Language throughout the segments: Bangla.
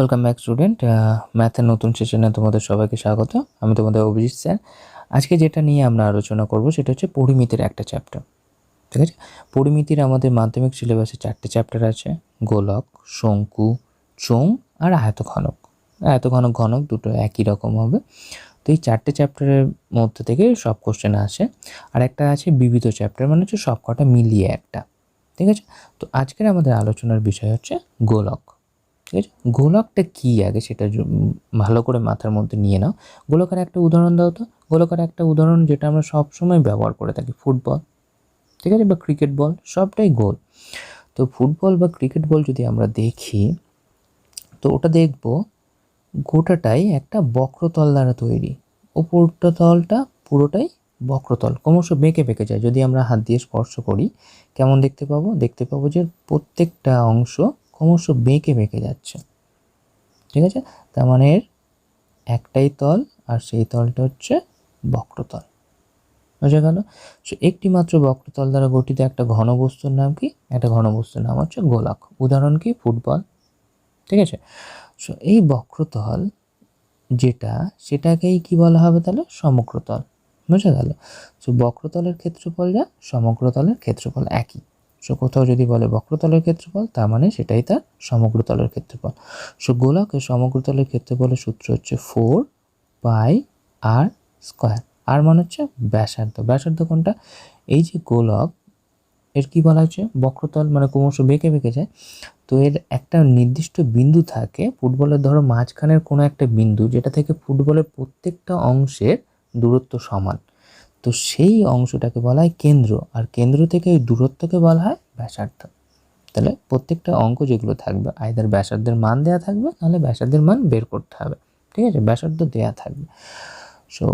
Welcome back student. ম্যাথের নতুন সেশনে তোমাদের সবাইকে স্বাগত। আমি তোমাদের অভিজিৎ স্যার। আজকে যেটা নিয়ে আমরা আলোচনা করব সেটা হচ্ছে পরিমিতির একটা চ্যাপ্টার। ঠিক আছে, পরিমিতির আমাদের মাধ্যমিক সিলেবাসে 4টে চ্যাপ্টার আছে: গোলক, শঙ্কু, চোঙ আর আয়তঘনক। আয়তঘনক ঘনক দুটো একই রকম হবে। তো এই 4টে চ্যাপ্টারের মধ্যে থেকে সব কোশ্চেন আসে। আর একটা আছে বিবিধ চ্যাপ্টার, মানে হচ্ছে সব কটা মিলিয়ে একটা। ঠিক আছে, তো আজকের আমাদের আলোচনার বিষয় হচ্ছে গোলক। ঠিক আছে, গোলকটা কী আগে সেটা ভালো করে মাথার মধ্যে নিয়ে নাও। গোলকের একটা উদাহরণ দাও তো। গোলকের একটা উদাহরণ যেটা আমরা সবসময় ব্যবহার করে থাকি, ফুটবল, ঠিক আছে, বা ক্রিকেট বল, সবটাই গোল। তো ফুটবল বা ক্রিকেট বল যদি আমরা দেখি, তো ওটা দেখব গোটাটাই একটা বক্রতল দ্বারা তৈরি। ওপরটা তলটা পুরোটাই বক্রতল, ক্রমশ বেঁকে বেঁকে যায়। যদি আমরা হাত দিয়ে স্পর্শ করি কেমন দেখতে পাবো? দেখতে পাবো যে প্রত্যেকটা অংশ ক্রমশ বেঁকে বেঁকে যাচ্ছে। ঠিক আছে, তার মানে এর একটাই তল, আর সেই তলটা হচ্ছে বক্রতল। বোঝা গেল? সো একটি মাত্র বক্রতল দ্বারা গঠিত একটা ঘনবস্তুর নাম কি? একটা ঘনবস্তুর নাম হচ্ছে গোলক। উদাহরণ কি? ফুটবল। ঠিক আছে, সো এই বক্রতল যেটা, সেটাকেই কি বলা হবে তাহলে? সমগ্রতল। বোঝা গেল? সো বক্রতলের ক্ষেত্রফল যা, সমগ্রতলের ক্ষেত্রফল একই। সো কোথাও যদি বলে বক্রতলের ক্ষেত্রফল, তার মানে সেটাই তার সমগ্রতলের ক্ষেত্রফল। সো গোলকের সমগ্রতলের ক্ষেত্রফলের সূত্র হচ্ছে 4πr²। আর মানে হচ্ছে ব্যাসার্ধ। ব্যাসার্ধ কোনটা? এই যে গোলক, এর কি বলা হচ্ছে? বক্রতল, মানে ক্রমশ বেঁকে বেঁকে যায়। তো এর একটা নির্দিষ্ট বিন্দু থাকে ফুটবলের, ধরো মাঝখানের কোনো একটা বিন্দু, যেটা থেকে ফুটবলের প্রত্যেকটা অংশের দূরত্ব সমান। তো সেই অংশটাকে বলা হয় কেন্দ্র, আর কেন্দ্র থেকে ওই দূরত্বকে বলা হয় ব্যাসার্ধ। তাহলে প্রত্যেকটা অঙ্ক যেগুলো থাকবে, আইদার ব্যাসার্ধের মান দেওয়া থাকবে, নাহলে ব্যাসার্ধের মান বের করতে হবে। ঠিক আছে, ব্যাসার্ধ দেওয়া থাকবে। সো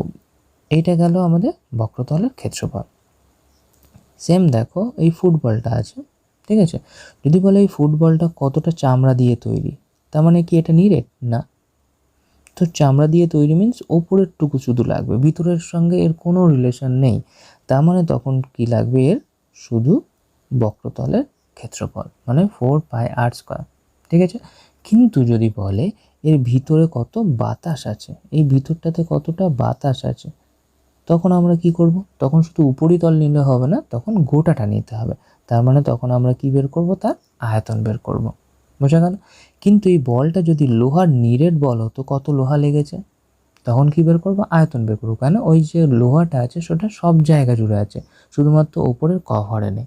এইটা গেল আমাদের বক্রতলের ক্ষেত্রফল। সেম দেখো, এই ফুটবলটা আছে, ঠিক আছে। যদি বলে এই ফুটবলটা কতটা চামড়া দিয়ে তৈরি, তার মানে কি এটা নিরেট? না। তো চামড়া দিয়ে তৈরি মিন্স ওপরের টুকু শুধু লাগবে, ভিতরের সঙ্গে এর কোনো রিলেশন নেই। তার মানে তখন কি লাগবে? এর শুধু বক্রতলের ক্ষেত্রফল, মানে 4πr²। ঠিক আছে, কিন্তু যদি বলে এর ভিতরে কত বাতাস আছে, এই ভিতরটাতে কতটা বাতাস আছে, তখন আমরা কি করব? তখন শুধু উপরিতল নিলে হবে না, তখন গোটাটা নিতে হবে। তার মানে তখন আমরা কি বের করব? তার আয়তন বের করব। বোঝা গেল? কিন্তু এই বলটা যদি লোহার নিরেট বল হতো, কত লোহা লেগেছে, তখন কি বের করব? আয়তন বের করবো। কেন? ওই যে লোহাটা আছে সেটা সব জায়গা জুড়ে আছে, শুধুমাত্র ওপরের কভারে নেই।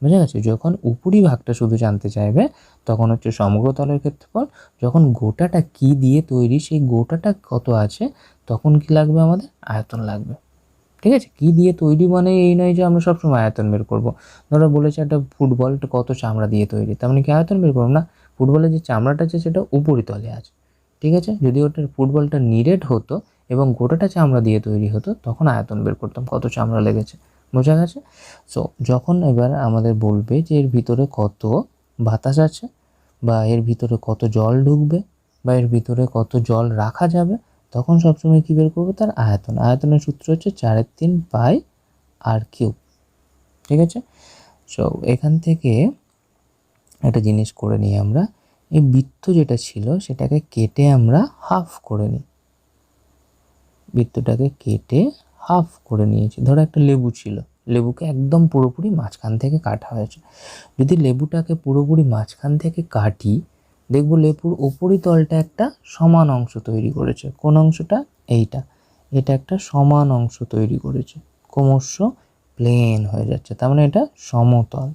বোঝা গেছে? যখন উপরিভাগটা শুধু জানতে চাইবে তখন হচ্ছে সমগ্রতলের ক্ষেত্রফল। যখন গোটাটা কি দিয়ে তৈরি, সেই গোটাটা কত আছে, তখন কি লাগবে? আমাদের আয়তন লাগবে। ঠিক আছে, কি দিয়ে তৈরি মানে এই নয় যে আমরা সবসময় আয়তন বের করবো। ধরো বলেছে একটা ফুটবলটা কত চামড়া দিয়ে তৈরি, তার মানে কি আয়তন বের করবো না? ফুটবলের যে চামড়াটা আছে সেটা উপরিতলে আছে। ঠিক আছে, যদি ওটার ফুটবলটা নিরেট হতো এবং গোটাটা চামড়া দিয়ে তৈরি হতো, তখন আয়তন বের করতাম কত চামড়া লেগেছে। বোঝা গেছে? সো যখন এবার আমাদের বলবে যে এর ভিতরে কত বাতাস আছে, বা এর ভিতরে কত জল ঢুকবে, বা এর ভিতরে কত জল রাখা যাবে, তখন সবসময় কী বের করবো? তার আয়তন। আয়তনের সূত্র হচ্ছে 4/3πr³। ঠিক আছে, সো এখান থেকে একটা জিনিস করে নিই আমরা। এই বৃত্ত যেটা ছিল সেটাকে কেটে আমরা হাফ করে নিই। বৃত্তটাকে কেটে হাফ করে নিয়েছি। ধরো একটা লেবু ছিল, লেবুকে একদম পুরোপুরি মাঝখান থেকে কাটা হয়েছে। যদি লেবুটাকে পুরোপুরি মাঝখান থেকে কাটি, দেখবো লেবুর উপরিতলটা একটা সমান অংশ তৈরি করেছে। কোন অংশটা? এইটা। এটা একটা সমান অংশ তৈরি করেছে, ক্রমশ প্লেন হয়ে যাচ্ছে, তার মানে এটা সমতল।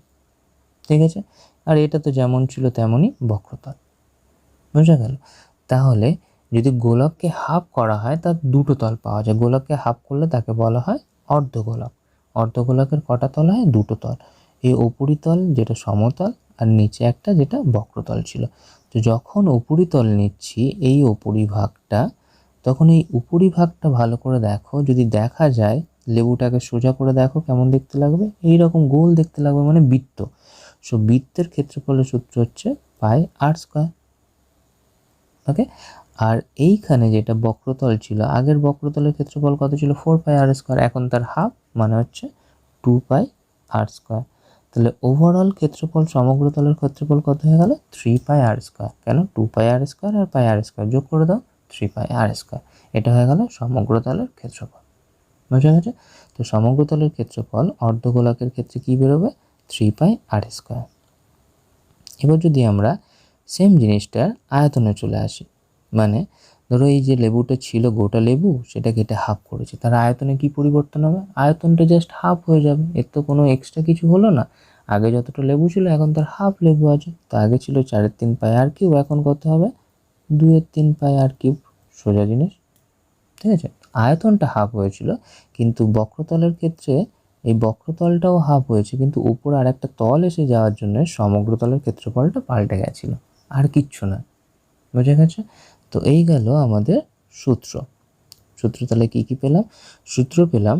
ঠিক আছে, আর এটা তো যেমন ছিল তেমনই বক্রতল। বোঝা গেল? তাহলে যদি গোলককে হাফ করা হয়, তার দুটো তল পাওয়া যায়। গোলককে হাফ করলে তাকে বলা হয় অর্ধগোলক। অর্ধগোলকের কটা তল হয়? দুটো তল। এই উপরিতল যেটা সমতল, আর নিচে একটা যেটা বক্রতল ছিল। তো যখন উপরিতল নিচ্ছি এই উপরিভাগটা, তখন এই উপরিভাগটা ভালো করে দেখো। যদি দেখা যায়, লেবুটাকে সোজা করে দেখো কেমন দেখতে লাগবে? এইরকম গোল দেখতে লাগবে, মানে বৃত্ত। সো বৃত্তের ক্ষেত্রফলের সূত্র হচ্ছে πr²। ওকে, আর এইখানে যেটা বক্রতল ছিল, আগের বক্রতলের ক্ষেত্রফল কত ছিল? 4πr²। এখন তার হাফ, মানে হচ্ছে 2πr²। তো তাহলে ওভারঅল ক্ষেত্রফল সমগ্র তলের ক্ষেত্রফল কত হয়ে গেল 3πr²। কেন 2πr² আর πr² যোগ করে দাও 3πr²। এটা হয়ে গেল সমগ্র তলের ক্ষেত্রফল। বুঝা গেছে? তো সমগ্র তলের ক্ষেত্রফল অর্ধগোলকের ক্ষেত্রে কি বেরোবে 3πr²। এবার যদি আমরা সেম জিনিসটার আয়তনে চলে আসি, মানে ধরো এই যে লেবুটা ছিল গোটা লেবু, সেটা কেটে হাফ করেছে, তার আয়তনে কি পরিবর্তন হবে? আয়তনটা জাস্ট হাফ হয়ে যাবে, এর তো কোনো এক্সট্রা কিছু হলো না। আগে যতটা লেবু ছিল এখন তার হাফ লেবু আছে। তো আগে ছিল 4/3πr³, এখন কত হবে 2/3πr³। সোজা জিনিস, ঠিক আছে? আয়তনটা হাফ হয়েছিল, কিন্তু বক্রতলের ক্ষেত্রে এই বক্রতলটাও হাফ হয়েছে, কিন্তু উপরে আর একটা তল এসে যাওয়ার জন্য সমগ্র তলের ক্ষেত্রফলটা পাল্টে গেছিল, আর কিচ্ছু না। বোঝা গেছে? তো এই গেল আমাদের সূত্র। সূত্র তাহলে কী কী পেলাম? সূত্র পেলাম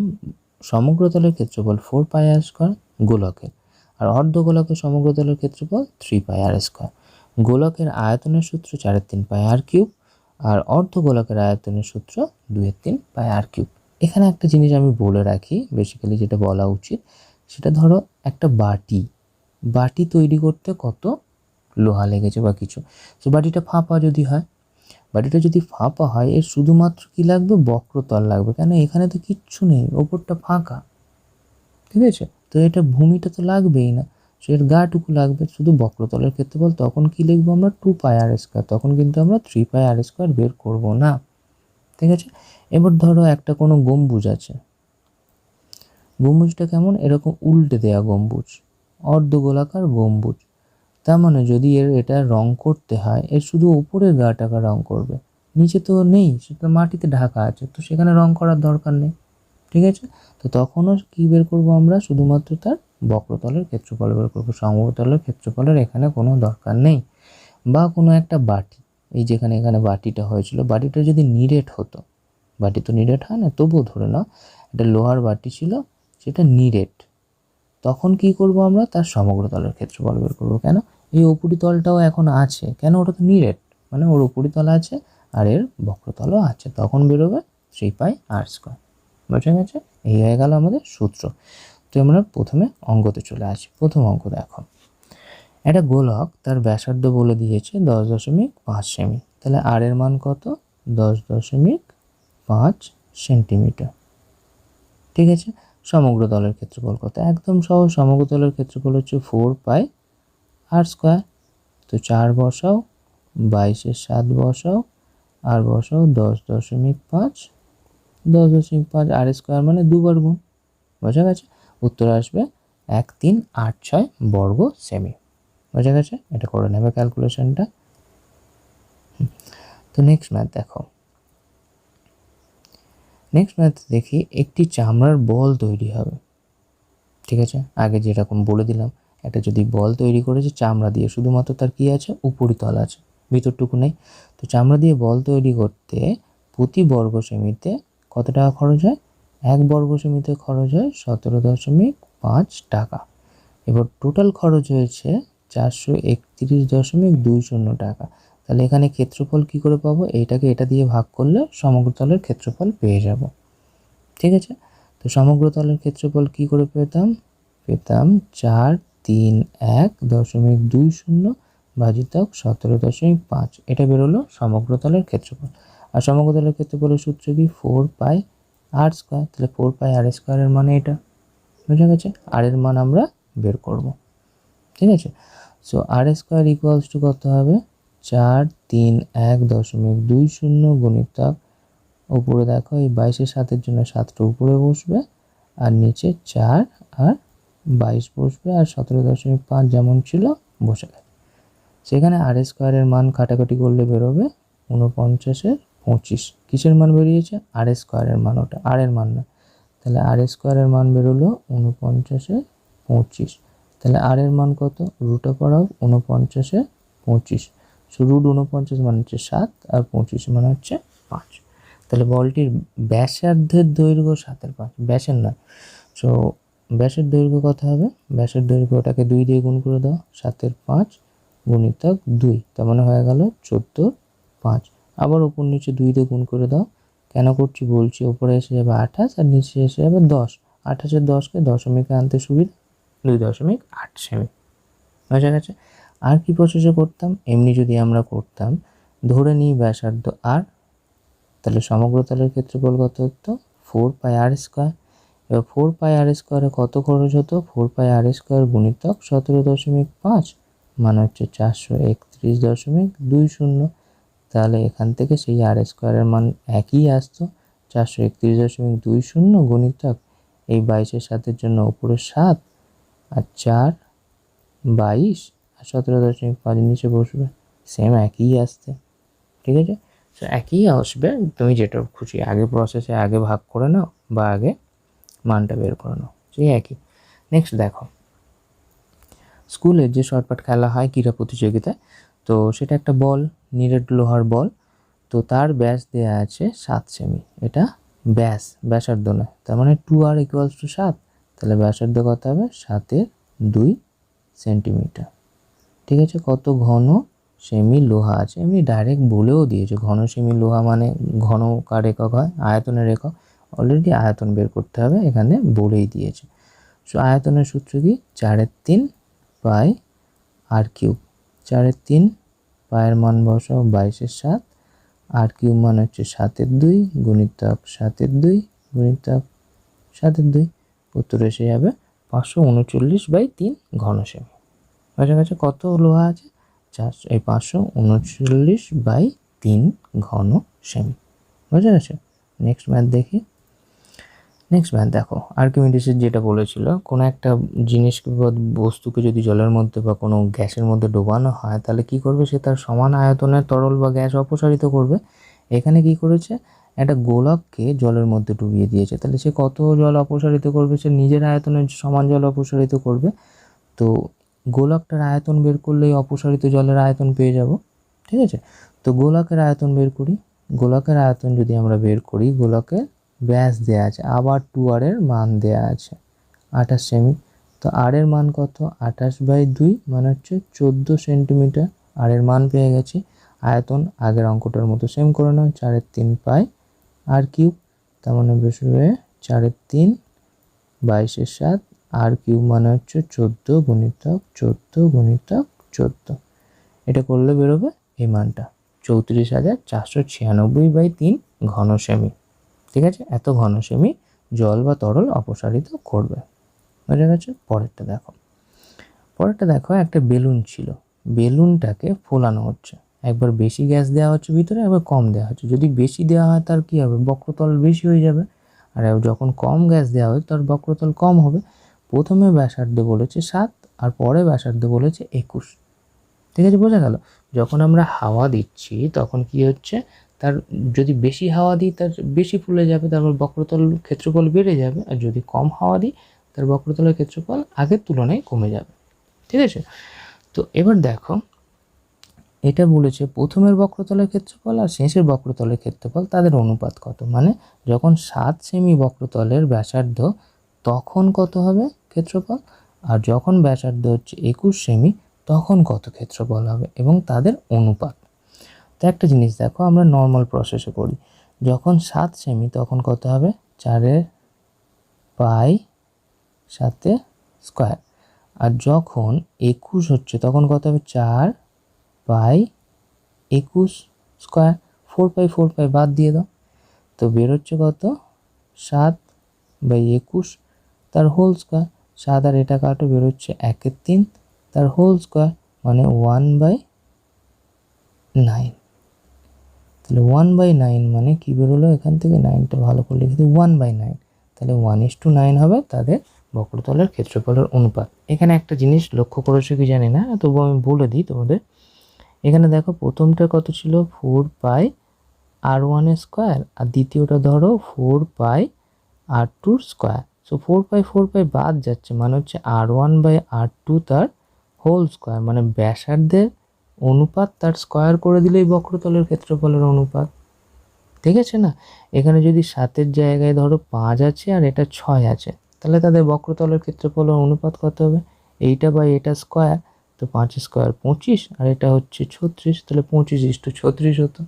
সমগ্র তলের ক্ষেত্রফল 4πr² গোলকের, আর অর্ধগোলকের সমগ্র তলের ক্ষেত্রফল 3πr²। গোলকের আয়তনের সূত্র 4/3πr³, আর অর্ধগোলকের আয়তনের সূত্র 2/3πr³। এখানে একটা জিনিস আমি বলে রাখি, বেসিক্যালি যেটা বলা উচিত, সেটা ধরো একটা বাটি তৈরি করতে কত লোহা লেগেছে বা কিছু। তো বাটিটা ফাঁপা যদি হয়, এর শুধুমাত্র কি লাগবে? বক্রতল লাগবে। কেন? এখানে তো কিচ্ছু নেই, ওপরটা ফাঁকা, ঠিক আছে? তো এটা ভূমিটা তো লাগবেই না, সো এর গাটুকু লাগবে, শুধু বক্রতলের ক্ষেত্রফল। তখন কি লিখবো আমরা? 2πr²। তখন কিন্তু আমরা 3πr² বের করব না, ঠিক আছে? এবার ধরো একটা কোনো গম্বুজ আছে, গম্বুজটা কেমন? এরকম উল্টে দেয়া গম্বুজ, অর্ধগোলাকার গম্বুজ। তার মানে যদি এটা রং করতে হয়, এর শুধু উপরের গাটাকে রং করবে, নিচে তো নেই, সেটা মাটিতে ঢাকা আছে, তো সেখানে রং করার দরকার নেই, ঠিক আছে? তো তখনও কি বের করব আমরা? শুধুমাত্র তার বক্রতলের ক্ষেত্রফল বের করবো, সমতলের ক্ষেত্রফলের এখানে কোনো দরকার নেই। বা কোনো একটা বাটি, এই যেখানে এখানে বাটিটা হয়েছিল, বাটিটা যদি নিরেট হতো, বাটি তো নিরেট হয় না, তবুও ধরে নাও একটা লোহার বাটি ছিল, সেটা নিরেট, তখন কি করব আমরা? তার সমগ্র তলের ক্ষেত্রফল বের করবো। কেন? এই উপরিতলটাও এখন আছে, কেন? ওটা তো নিরেট, মানে ওর উপরিতল আছে আর এর বক্রতলও আছে, তখন বেরোবে 3πr²। বুঝা গেছে? এই হয়ে গেল আমাদের সূত্র। তো আমরা প্রথমে অঙ্কতে চলে আসি। প্রথম অঙ্ক দেখো, একটা গোলক, তার ব্যাসার্ধ বলে দিয়েছে 10.5 সেমি। তাহলে আর এর মান কত? 10.5 সেন্টিমিটার, ঠিক আছে? সমগ্র তলের ক্ষেত্রফল কত? একদম সহজ, সমগ্র তলের ক্ষেত্রফল হচ্ছে 4πr²। তো 4 বসাও, 22-এর 7 বসাও, আর বসাও 10.5, 10.5 r² মানে 2 বার গুণ। বোঝা গেছে? উত্তর আসবে 1386 বর্গ সেমি। বোঝা গেছে? এটা করে নেবে ক্যালকুলেশনটা। তো নেক্সট ম্যাথ দেখো, নেক্সট ম্যাথ দেখি, একটি চামড়ার বল তৈরি হবে, ঠিক আছে? আগে যেরকম বলে দিলাম, একটা যদি বল তৈরি করেছে চামড়া দিয়ে, শুধুমাত্র তার কি আছে? উপরিতল আছে, ভিতরটুকু নেই। তো চামড়া দিয়ে বল তৈরি করতে প্রতি বর্গ সেমিতে কত টাকা খরচ হয়? 1 বর্গ সেমিতে খরচ হয় 17.5 টাকা। এবার টোটাল খরচ হয়েছে 431.20 টাকা। তাহলে এখানে ক্ষেত্রফল কি করে পাবো? এইটাকে এটা দিয়ে ভাগ করলে সমগ্র তলের ক্ষেত্রফল পেয়ে যাব, ঠিক আছে? তো সমগ্র তলের ক্ষেত্রফল কি করে পেতাম? 431.20 ভাজিতক 17.5, এটা বেরোলো সমগ্র তলের ক্ষেত্রফল। আর সমগ্র তলের ক্ষেত্রফলের সূত্র কি? 4πr²। তাহলে 4πr² এর মানে এটা। বুঝা গেছে? আর এর মান আমরা বের করব, ঠিক আছে? সো r² ইকুয়ালস টু কত হবে? 431.20 গুণিতক, উপরে দেখো এই 22-এর 7-এর জন্য 7টা উপরে বসবে, আর নিচে 4 আর 22 বসবে, আর 17.5 যেমন ছিল বসে গেছে। সেখানে r² এর মান কাটাকাটি করলে বেরোবে 49-এর 25। কিসের মান বেরিয়েছে? r² এর মান, ওটা আর এর মান না। তাহলে r² এর মান বেরোলো 49-এর 25। তাহলে আর এর মান কত? √49-এর 25। সো √49 মানে হচ্ছে 7, আর 25 মানে হচ্ছে 5। তাহলে বলটির ব্যাসার্ধের দৈর্ঘ্য 7/5, ব্যাসের না। সো ব্যাসের দৈর্ঘ্য কত হবে? ব্যাসের দৈর্ঘ্য, ওটাকে 2 দিয়ে গুণ করে দাও, 7/5 গুণিতক 2, তার মানে হয়ে গেল 14/5। আবার উপর নিচে 2 দিয়ে গুণ করে দাও। কেন করছি বলছি, উপরে এসে যাবে 28 আর নিচে এসে যাবে 10। 28-এর 10কে দশমিকে আনতে সুবিধা, 2.8 সেমি। বোঝা গেছে? আর কি প্রসেসে করতাম, এমনি যদি আমরা করতাম, ধরে নিই ব্যাসার্ধ আর, তাহলে সমগ্র তলের ক্ষেত্রফল কত হতো 4πr²। এবার 4πr² কত খরচ হতো, 4πr² গুণিতক 17.5 মানে হচ্ছে 431.20। তাহলে এখান থেকে সেই r² মান একই আসতো, 431.20 গুণিতক এই 22-এর 7-এর জন্য উপরে 7 আর 4 22 আর 17.5 নিচে বসবে, সেম একই আসছে। ঠিক আছে, তো একই আসবে, তুমি যেটা খুশি আগে প্রসেসে আগে ভাগ করে নাও বা আগে মানটা বের করে নাও, সেই একই। নেক্সট দেখো, স্কুলের যে শর্টপাট খেলা হয় ক্রীড়া প্রতিযোগিতায়, তো সেটা একটা বল, নিরেট লোহার বল, তো তার ব্যাস দেওয়া আছে 7 সেমি। এটা ব্যাসার্ধ নয়, তার মানে 2r = 7, তাহলে ব্যাসার্ধ কত হবে 7/2 সেন্টিমিটার। ঠিক আছে, কত ঘন সেমি লোহা আছে, এমনি ডাইরেক্ট বলেও দিয়েছে ঘন সেমি লোহা মানে ঘন কার একক হয়, আয়তনের একক। অলরেডি আয়তন বের করতে হবে, এখানে বলেই দিয়েছে। সো আয়তনের সূত্র কি, 4/3 পাই r³। 4/3 পায়ের মান বসাও 22-এর 7, r³ মান হচ্ছে 7/2 গুণিতক 7/2 গুণিতক 7/2, উত্তর এসে যাবে 539/3 ঘন সেমি। বোঝা গেছে কত লোহা আছে, 539/3 ঘন সেমি। বোঝা গেছে? নেক্সট ম্যাথ দেখি। নেক্সট ম্যাথ দেখো, আর্কিমিডিসের যেটা বলেছিল, কোনো একটা জিনিসকে বা বস্তুকে যদি জলের মধ্যে বা কোনো গ্যাসের মধ্যে ডোবানো হয়, তাহলে কি করবে, সে তার সমান আয়তনের তরল বা গ্যাস অপসারিত করবে। এখানে কি করেছে, একটা গোলককে জলের মধ্যে ডুবিয়ে দিয়েছে, তাহলে সে কত জল অপসারিত করবে, সে নিজের আয়তনের সমান জল অপসারিত করবে। তো গোলকটার আয়তন বের করলেই অপসারিত জলের আয়তন পেয়ে যাব। ঠিক আছে, তো গোলকের আয়তন বের করি। গোলকের আয়তন যদি আমরা বের করি, গোলকের ব্যাস দেওয়া আছে, আবার 2r এর মান দেওয়া আছে 28 সেমি। তো r এর মান কত, 28/2 মানে হচ্ছে 14 সেন্টিমিটার। r এর মান পেয়ে গেছি। আয়তন আগের অঙ্কটার মতো সেম করে নাও, 4/3 পাই r³, তার মানে বসবে 4/3 22-এর 7, r³ মানে হচ্ছে 14 গুণিতক 14 গুণিতক 14। এটা করলে বেরোবে এই মানটা 34,496/3 ঘন সেমি। ঠিক আছে, এত ঘন সেমি জল বা তরল অপসারিত করবে। বোঝা গেছে? পরেরটা দেখো, একটা বেলুন ছিল, বেলুনটাকে ফোলানো হচ্ছে, একবার বেশি গ্যাস দেওয়া হচ্ছে ভিতরে, একবার কম দেওয়া হচ্ছে। যদি বেশি দেওয়া হয় তার কি হবে, বক্রতল বেশি হয়ে যাবে, আর যখন কম গ্যাস দেওয়া হয় তার বক্রতল কম হবে। প্রথমে ব্যাসার্ধ বলেছে 7 আর পরে ব্যাসার্ধ বলেছে 21। ঠিক আছে, বোঝা গেল? যখন আমরা হাওয়া দিচ্ছি তখন কি হচ্ছে, তার যদি বেশি হাওয়া দিই তার বেশি ফুলে যাবে, তারপর বক্রতল ক্ষেত্রফল বেড়ে যাবে, আর যদি কম হাওয়া দিই তার বক্রতলের ক্ষেত্রফল আগের তুলনায় কমে যাবে। ঠিক আছে, তো এবার দেখো, এটা বলেছে প্রথমের বক্রতলের ক্ষেত্রফল আর শেষের বক্রতলের ক্ষেত্রফল তাদের অনুপাত কত, মানে যখন 7 সেমি বক্রতলের ব্যাসার্ধ তখন কত হবে ক্ষেত্রফল, আর যখন ব্যাসার্ধ হচ্ছে 21 সেমি তখন কত ক্ষেত্রফল হবে, এবং তাদের অনুপাত। তো একটা জিনিস দেখো, আমরা নর্মাল প্রসেসে করি, যখন 7 সেমি তখন কত হবে, 4 পাই 7 আর যখন 21 হচ্ছে তখন কত হবে, 4 পাই 21 স্কোয়ার। 4 পাই বাদ দিয়ে দাও, তো বেরোচ্ছে কত, 7/21 তার হোল স্কোয়ার। 7 আর এটা কাটো, বেরোচ্ছে 1/3 তার হোল স্কোয়ার, মানে 1/9। তাহলে 1/9 মানে কি বেরোলো এখান থেকে, 9টা ভালো করে লিখে দিই, 1/9। তাহলে 1:9 হবে তাদের বক্রতলের ক্ষেত্রফলের অনুপাত। এখানে একটা জিনিস লক্ষ্য করেছো কি জানি না, তবু আমি বলে দিই তোমাদের। এখানে দেখো প্রথমটা কত ছিল, 4πr1 স্কোয়ার, আর দ্বিতীয়টা ধরো 4πr2 স্কোয়ার। সো 4π বাদ যাচ্ছে, মানে হচ্ছে r1/r2 তার হোল স্কোয়ার, মানে ব্যাসার্ধের অনুপাত তার স্কোয়ার করে দিলেই বক্রতলের ক্ষেত্রফলের অনুপাত। ঠিক আছে না? এখানে যদি 7-এর জায়গায় ধরো 5 আছে আর এটা 6 আছে, তাহলে তাদের বক্রতলের ক্ষেত্রফলের অনুপাত কত হবে, এইটা বাই এটা স্কোয়ার, তো 5 স্কোয়ার 25, আর এটা হচ্ছে 36, তাহলে 25:36 হতো।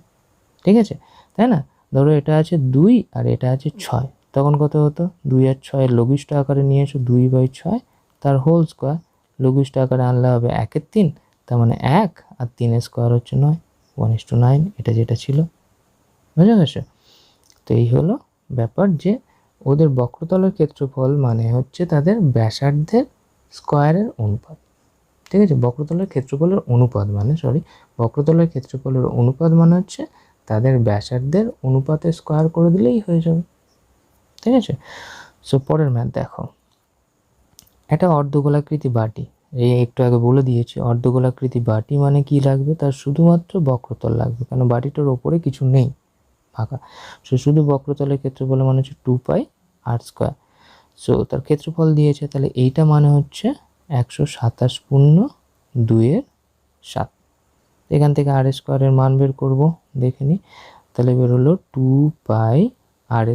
ঠিক আছে, তাই না? ধরো এটা আছে 2 আর এটা আছে 6, তখন কত হতো, 2 আর 6 লঘিষ্ঠ আকারে নিয়ে এসো, 2/6 তার হোল স্কোয়ার, লঘিষ্ঠ আকারে আনলে হবে 1/3, তার মানে 1 আর 3 স্কোয়ার হচ্ছে 9, 1:9, এটা যেটা ছিল। বুঝা গেছে? তো এই হলো ব্যাপার যে ওদের বক্রতলের ক্ষেত্রফল মানে হচ্ছে তাদের ব্যাসার্ধের স্কোয়ারের অনুপাত। ঠিক আছে, বক্রতলের ক্ষেত্রফলের অনুপাত মানে বক্রতলের ক্ষেত্রফলের অনুপাত মানে হচ্ছে তাদের ব্যাসার্ধের অনুপাতে স্কোয়ার করে দিলেই হয়ে যাবে। ঠিক আছে, সো পরের ম্যাথ দেখো। একটা অর্ধগোলাকৃতি বাটি, এই একটু আগে বলে দিয়েছি, অর্ধগোলাকৃতি বাটি মানে কি লাগবে, তার শুধুমাত্র বক্রতল লাগবে, কারণ বাটিটার ওপরে কিছু নেই, ফাঁকা। সো শুধু বক্রতলের ক্ষেত্রফল মানে হচ্ছে 2πr²। সো তার ক্ষেত্রফল দিয়েছে, তাহলে এইটা মানে হচ্ছে 127.2/7। এখান থেকে r² মান বের করব, দেখে নিই। তাহলে বের হলো 2πr²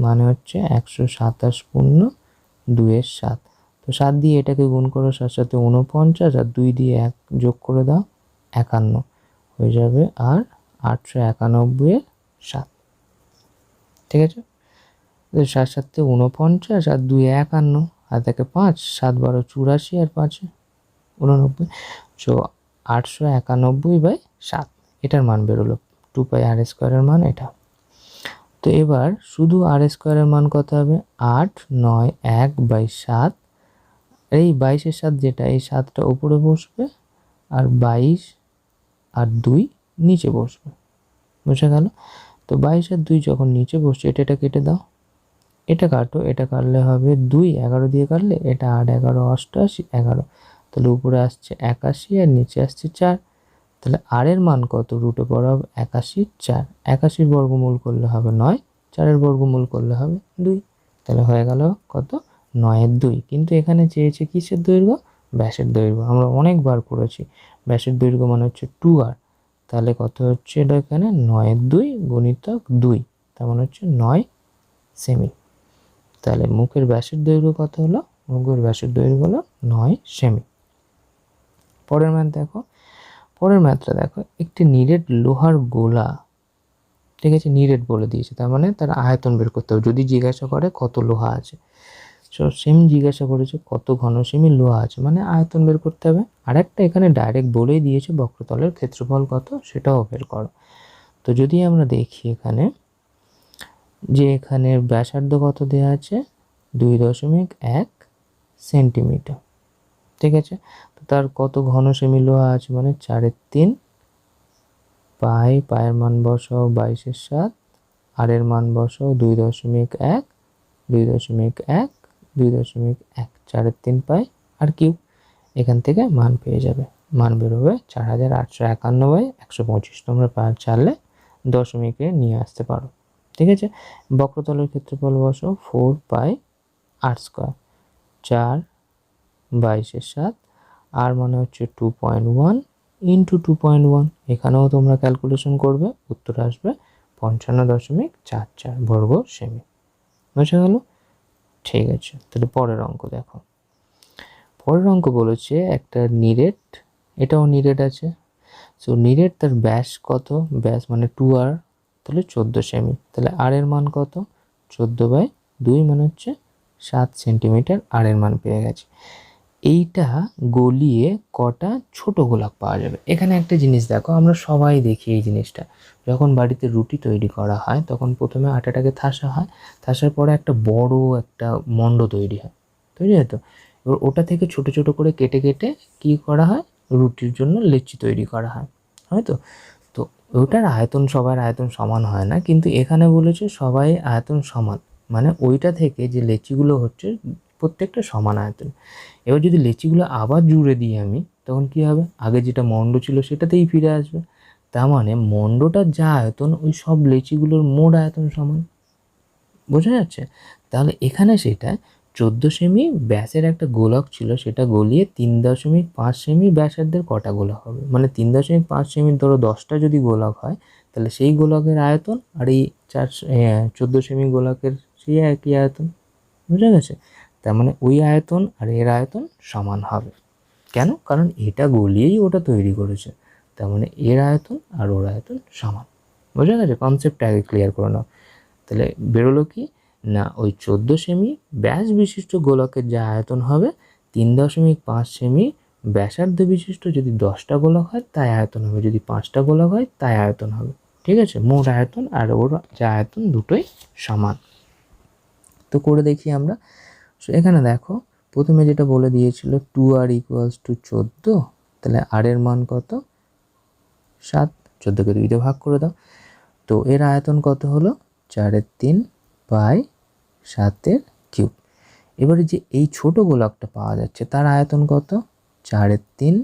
মানে হচ্ছে 127.2/7। তো 7 দিয়ে এটাকে গুণ করো, 7 সাথে 49, আর 2 দিয়ে 1 যোগ করে দাও, 51 হয়ে যাবে, আর 891/7। ঠিক আছে, 7 সাথে 49 আর 2 51, আর থেকে 5, 7 12 84 আর 5 89। সো 891/7 এটার মান বেরোলো, 2πr² এর মান এটা। তো এবার শুধু r² এর মান কত হবে, 8 9 1/7। এই 22-এর 7 যেটা, এই 7টা উপরে বসবে, আর 22 আর 2 নিচে বসবে। বুঝে গেল? তো 22 আর 2 যখন নিচে বসছে, এটা কেটে দাও, এটা কাটো, এটা কাটলে হবে 2, 11 দিয়ে কাটলে এটা 8 11 88 11, তাহলে উপরে আসছে 81 আর নিচে আসছে 4। তাহলে আর এর মান কত, রুটে পড়া হবে 81 4, 81 বর্গমূল করলে হবে 9, 4 বর্গমূল করলে হবে 2, তাহলে হয়ে গেল কত, 9/2। কিন্তু এখানে চেয়েছে কিসের দৈর্ঘ্য, ব্যাসের দৈর্ঘ্য। আমরা অনেকবার করেছি, ব্যাসের দৈর্ঘ্য মানে হচ্ছে 2r, তাহলে কত হচ্ছে এটা এখানে 9/2 গুণিতক 2, তার মানে হচ্ছে 9 সেমি। তাহলে মুখের ব্যাসের দৈর্ঘ্য কত হলো, মুখের ব্যাসের দৈর্ঘ্য হলো 9 সেমি। পরের ম্যাথ দেখো, পরের ম্যাথটা দেখো, একটি নিরেট লোহার গোলা, ঠিক আছে, নিরেট বলে দিয়েছে, তার মানে তার আয়তন বের করতে হবে যদি জিজ্ঞাসা করে কত লোহা আছে। সো সেম জিজ্ঞাসা করেছে কত ঘন সেমি লোহা আছে, মানে আয়তন বের করতে হবে। আর একটা এখানে ডাইরেক্ট বলেই দিয়েছে বক্রতলের ক্ষেত্রফল কত, সেটাও বের করো। তো যদি আমরা দেখি এখানে যে এখানে ব্যাসার্ধ কত দেওয়া আছে, 2.1 সেন্টিমিটার। ঠিক আছে, তো তার কত ঘন সেমি লোহা আছে, মানে 4/3, পায়ের মান বসাও 22-এর 7, আর এর মান বসাও 2.1 2.1 2.1, 4/3 পাই আর কিউব। এখান থেকে মান পেয়ে যাবে, মান বেরোবে 4851/125। তোমরা পার চাললে দশমিকে নিয়ে আসতে পারো। ঠিক আছে, বক্রতলের ক্ষেত্রফল বসো 4πr², 4 22-এর 7, আর মানে হচ্ছে 2.1 ইন্টু 2.1। এখানেও তোমরা ক্যালকুলেশন করবে, উত্তর আসবে 55.44 বর্গ সেমি। বুঝা গেল? ঠিক আছে, তাহলে পরের অঙ্ক দেখো। পরের অঙ্ক বলেছে একটা নিরেট, এটাও নিরেট আছে। সো নিরেট, তার ব্যাস কত, ব্যাস মানে 2r, তাহলে 14 সেমি। তাহলে আর এর মান কত, 14/2 মানে হচ্ছে 7 সেন্টিমিটার আর এর মান পেয়ে গেছে। এইটা গলিয়ে কটা ছোট গোলাপ পাওয়া যাবে। এখানে একটা জিনিস দেখো, আমরা সবাই দেখি এই জিনিসটা, যখন বাড়িতে রুটি তৈরি করা হয় তখন প্রথমে আটাটাকে থাসা হয়, থাসার পরে একটা বড় একটা মণ্ড তৈরি হয়, তৈরি হয় তো। এবার ওটা থেকে ছোট ছোট করে কেটে কেটে কি করা হয়, রুটির জন্য লেচি তৈরি করা হয়, হয়তো। তো ওটার আয়তন, সবার আয়তন সমান হয় না, কিন্তু এখানে বলেছে সবাই আয়তন সমান, মানে ওইটা থেকে যে লেচিগুলো হচ্ছে প্রত্যেকটা সমান আয়তন। এবার যদি লেচিগুলো আবার জুড়ে দিই আমি, তখন কি হবে, আগে যেটা মণ্ড ছিল সেটাতেই ফিরে আসবে। তার মানে মণ্ডটার যা আয়তন, ওই সব লেচিগুলোর মোট আয়তন সমান। বোঝা যাচ্ছে? তাহলে এখানে সেটা 14 সেমি ব্যাসের একটা গোলক ছিল, সেটা গলিয়ে 3.5 সেমি ব্যাসার্ধের কটা গোলক হবে, মানে 3.5 সেমির ধরো 10টা যদি গোলক হয়, তাহলে সেই গোলকের আয়তন আর এই 14 সেমি গোলকের সেই একই আয়তন। বুঝা গেছে? তার মানে ওই আয়তন আর এর আয়তন সমান হবে। কেন? কারণ এটা গলিয়েই ওটা তৈরি করেছে, তার মানে এর আয়তন আর ওর আয়তন সমান। বোঝা গেছে? কনসেপ্টটা আগে ক্লিয়ার করে নাও। তাহলে বেরোলো কি না, ওই 14 সেমি ব্যাস বিশিষ্ট গোলকের যা আয়তন হবে 3.5 সেমি ব্যাসার্ধ বিশিষ্ট যদি 10টা গোলক হয় তাই আয়তন হবে, যদি 5টা গোলক হয় তাই আয়তন হবে। ঠিক আছে, মোট আয়তন আর ওর যা আয়তন দুটোই সমান। তো করে দেখি আমরা। এখানে দেখো প্রথমে যেটা বলে দিয়েছিল 2r = 14, তাহলে r এর মান কত 7, 14কে 2 দিয়ে ভাগ করে দাও। তো এর আয়তন কত হলো 4/3 বাই 7/3। এবারে যে এই ছোট গোলকটা পাওয়া যাচ্ছে তার আয়তন কত 4/3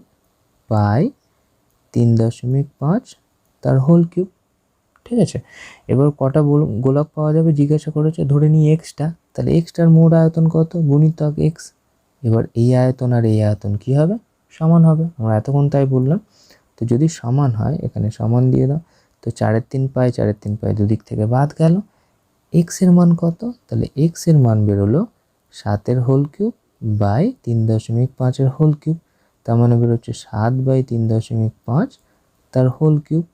বাই 3.5 তার হোল কিউব। ঠিক আছে, এবার কটা গোলক পাওয়া যাবে জিজ্ঞাসা করেছে, ধরে নিই এক্সটা, তাহলে এক্সটার মোট আয়তন কত গুণিতক এক্স। এবার এই আয়তন আর এই আয়তন কি হবে সমান হবে, আমরা এতক্ষণ তাই বললাম। তো যদি সমান হয় এখানে সমান দিয়ে দাও, তো 4/3 পাই 4/3 পাই দুদিক থেকে বাদ গেল। এক্স এর মান কত, তাহলে এক্স এর মান বেরোলো 7 হোল কিউব বাই 3.5 হোল কিউব, তার মানে বেরোচ্ছে 7 বাই 3.5 তার হোল কিউব।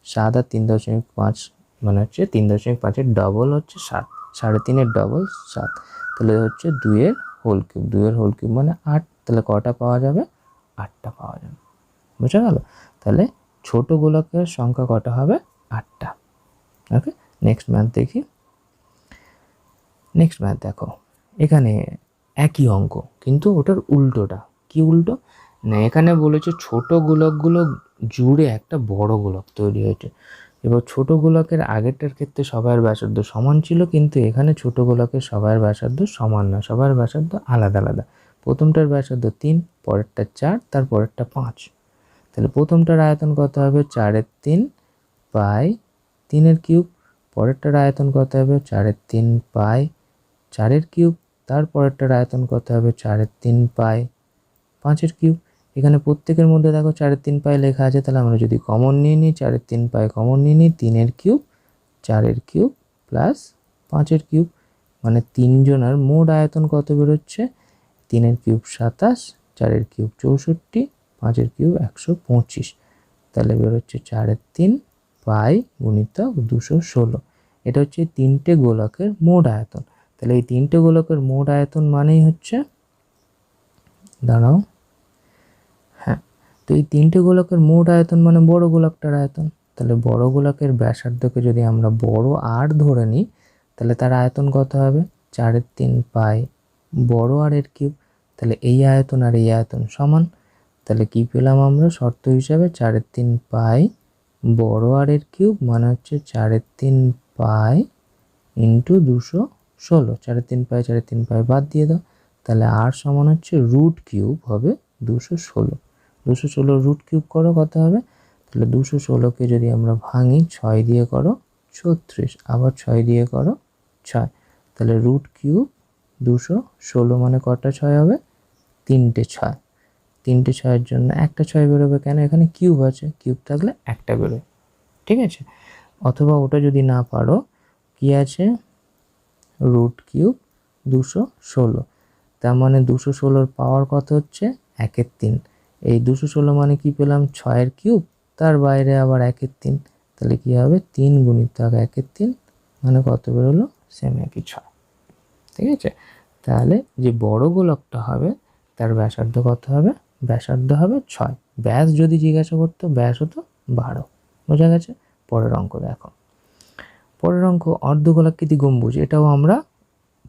7 আর 3.5 মানে হচ্ছে 3.5 ডবল হচ্ছে 7, 3.5 ডবল 7, তাহলে হচ্ছে 2 হোল কিউব, 2 হোল কিউব মানে 8, তাহলে কটা পাওয়া যাবে 8টা পাওয়া যাবে। বুঝা গেল, তাহলে ছোট গোলকের সংখ্যা কটা হবে 8টা। ওকে, নেক্সট ম্যাথ দেখি। নেক্সট ম্যাথ দেখো, এখানে একই অঙ্ক কিন্তু ওটার উল্টোটা। কি উল্টো না, এখানে বলেছে ছোট গোলকগুলো জুড়ে একটা বড় গোলক তৈরি হয়েছে। এবার ছোট গোলকের আগেরটার ক্ষেত্রে সবার ব্যাসার্ধ সমান ছিল, কিন্তু এখানে ছোট গোলকের সবার ব্যাসার্ধ সমান না, সবার ব্যাসার্ধ আলাদা আলাদা। প্রথমটার ব্যাসার্ধ 3, পরেরটা 4, তার পরেরটা 5। তাহলে প্রথমটার আয়তন কত হবে 4/3 বাই 3 কিউব, পরেরটার আয়তন কত হবে 4/3 বাই 4 কিউব, তারপরেরটার আয়তন কত হবে 4/3 বাই 5 কিউব। এখানে প্রত্যেকের মধ্যে দেখো 4/3 পাই লেখা আছে, তাহলে আমরা যদি কমন নিয়ে নিই 4/3 পাই কমন নিয়ে নিই, 3 কিউব 4 কিউব প্লাস 5 কিউব, মানে তিনজনের মোট আয়তন কত বেরোচ্ছে 3 কিউব 27, 4 কিউব 64, 5 কিউব 125, তাহলে বেরোচ্ছে 4/3 পাই গুণিতক 216। এটা হচ্ছে তিনটে গোলকের মোট আয়তন। তাহলে এই তিনটে গোলকের মোট আয়তন মানেই হচ্ছে, দাঁড়াও, হ্যাঁ, তো এই তিনটে গোলকের মোট আয়তন মানে বড় গোলকটার আয়তন। তাহলে বড় গোলকের ব্যাসার্ধকে যদি আমরা বড় আর ধরে নিই, তাহলে তার আয়তন কত হবে 4/3 পাই বড় আর এর কিউব। তাহলে এই আয়তন আর এই আয়তন সমান, তাহলে কি পেলাম আমরা শর্ত হিসাবে 4/3 পাই বড় আর এর কিউব মানে হচ্ছে 4/3 পাই ইন্টু 216। 4/3 পাই 4/3 পাই বাদ দিয়ে দাও, তাহলে আর সমান হচ্ছে রুট কিউব হবে 216। 216 রুট কিউব করো কত হবে, তাহলে 216কে যদি আমরা ভাঙি 6 দিয়ে করো 36, আবার 6 দিয়ে করো 6, তাহলে রুট কিউব 216 মানে কটা 6 হবে 3টে 6। 3টে 6-এর জন্য একটা 6 বেরোবে, কেন এখানে কিউব আছে, কিউব থাকলে একটা বেরোয়। ঠিক আছে, অথবা ওটা যদি না পারো কি আছে রুট কিউব 216, তার মানে 216-র পাওয়ার কত হচ্ছে 1/3। এই 216 মানে কি পেলাম 6 কিউব, তার বাইরে আবার 1/3, তাহলে কি হবে 3 গুণিতক 1/3 মানে কত বেরোলো সেম একই 6। ঠিক আছে, তাহলে যে বড় গোলকটা হবে তার ব্যাসার্ধ কত হবে, ব্যাসার্ধ হবে 6, ব্যাস যদি জিজ্ঞাসা করতো ব্যাস হতো 12। বোঝা গেছে। পরের অঙ্ক দেখো, পরের অঙ্ক অর্ধগোলাকৃতি গম্বুজ। এটাও আমরা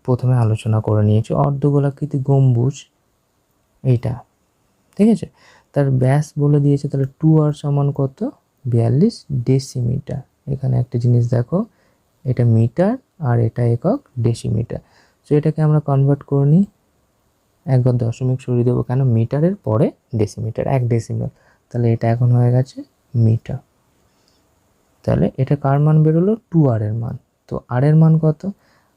প্রথমে আলোচনা করে নিয়েছি। অর্ধগোলাকৃতি গম্বুজ এইটা, ঠিক আছে, তার ব্যাস বলে দিয়েছে, তাহলে 2r সমান কত 42 ডেসিমিটার। এখানে একটা জিনিস দেখো, এটা মিটার আর এটা একক ডেসিমিটার। সো এটাকে আমরা কনভার্ট করে নিই, একবার দশমিক সরিয়ে দেবো, কেন মিটারের পরে ডেসিমিটার 1 ডেসিমাল, তাহলে এটা এখন হয়ে গেছে মিটার। তাহলে এটা কার মান বেরোলো 2r এর মান। তো r এর মান কত,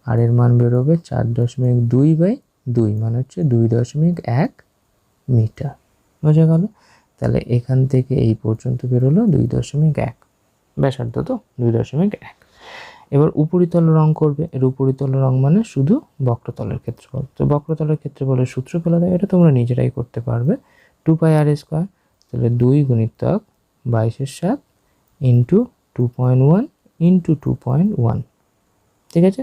r এর মান বেরোবে 4.2/2 মানে হচ্ছে 2.1 মিটার। বোঝা গেল। তাহলে এখান থেকে এই পর্যন্ত বেরোলো 2.1 ব্যাসার্ধ, তো 2.1। এবার উপরিতল রং করবে। এর উপরিতল রং মানে শুধু বক্রতলের ক্ষেত্রফল। তো বক্রতলের ক্ষেত্রফলের সূত্র ফেলে দেয়, এটা তোমরা নিজেরাই করতে পারবে। 2πr², তাহলে 2 গুণিতক 22/7 ইন্টু 2.1 ইন্টু 2.1। ঠিক আছে,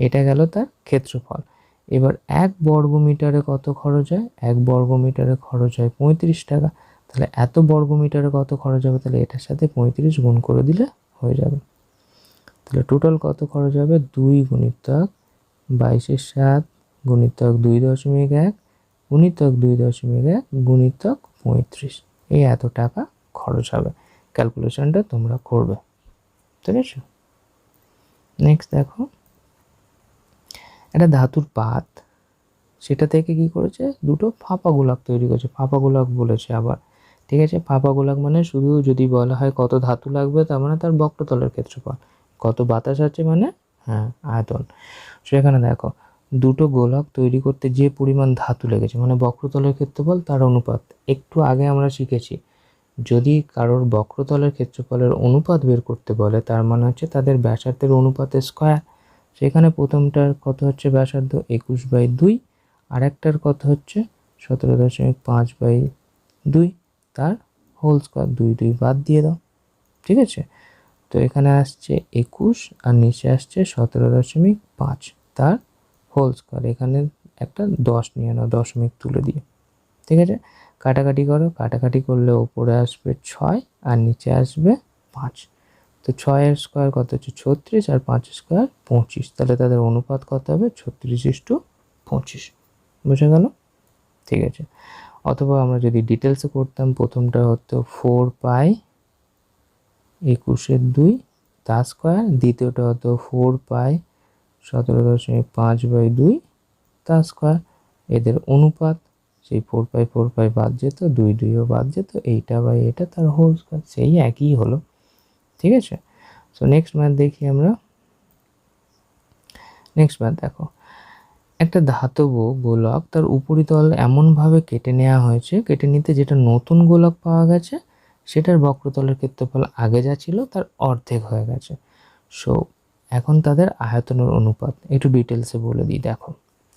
এটা গেল তার ক্ষেত্রফল। এবার 1 বর্গ মিটারে কত খরচ হয়? 1 বর্গ মিটারে খরচ হয় 35 টাকা। তাহলে এত বর্গ মিটারে কত খরচ হবে? তাহলে এটার সাথে 35 গুণ করে দিলে হয়ে যাবে। তাহলে টোটাল কত খরচ হবে? 2 গুণিতক 22/7 গুণিতক 2.1 গুণিতক 2.1 গুণিতক 35, এই এত টাকা খরচ হবে। ক্যালকুলেশনটা তোমরা করবে, ঠিক আছে? নেক্সট দেখো, একটা ধাতুর পাত, সেটা থেকে কি করেছে? দুটো ফাঁপা গোলক তৈরি করেছে। ফাঁপা গোলক বলেছে আবার, ঠিক আছে? ফাঁপা গোলক মানে শুধু যদি বলা হয় কত ধাতু লাগবে, তার মানে তার বক্রতলের ক্ষেত্রফল। কত বাতাস আছে মানে হ্যাঁ আয়তন। সেখানে দেখো দুটো গোলক তৈরি করতে যে পরিমাণ ধাতু লেগেছে মানে বক্রতলের ক্ষেত্রফল তার অনুপাত। একটু আগে আমরা শিখেছি যদি কারোর বক্রতলের ক্ষেত্রফলের অনুপাত বের করতে বলে তার মানে হচ্ছে তাদের ব্যাসার্ধের অনুপাতের স্কয়ার। সেখানে প্রথমটার কত হচ্ছে ব্যাসার্ধ 21/2, আর একটার কত হচ্ছে 17.5/2, তার হোল স্কয়ার। 2 বাদ দিয়ে দাও, ঠিক আছে? তো এখানে আসছে 21 আর নিচে আসছে 17.5, তার হোল স্কয়ার। এখানে একটা 10 নিয়ে নাও, দশমিক তুলে দিয়ে, ঠিক আছে? কাটাকাটি করো, কাটাকাটি করলে ওপরে আসবে 6 আর নিচে আসবে 5। তো 6 স্কয়ার কত হচ্ছে 36 আর 5 স্কয়ার 25, তাহলে তাদের অনুপাত কত হবে? 36:25। বুঝে গেল? ঠিক আছে। অথবা আমরা যদি ডিটেলসে করতাম, প্রথমটা হতো 4π 21/2 তার স্কয়ার, দ্বিতীয়টা হতো 4π 17.5/2 তার স্কয়ার। এদের অনুপাত সেই 4π বাদ যেত, 2ও বাদ যেত, এইটা বাই এটা তার হোল স্কয়ার, সেই একই হলো, ঠিক আছে? সো নেক্সট ম্যাথ দেখি আমরা। নেক্সট ম্যাথ দেখো, একটা ধাতব গোলক তার উপরিতল এমনভাবে কেটে নেওয়া হয়েছে, কেটে নিতে যেটা নতুন গোলক পাওয়া গেছে সেটার বক্রতলের ক্ষেত্রফল আগে যা ছিল তার অর্ধেক হয়ে গেছে। সো এখন তাদের আয়তনের অনুপাত একটু ডিটেলসে বলে দিই। দেখো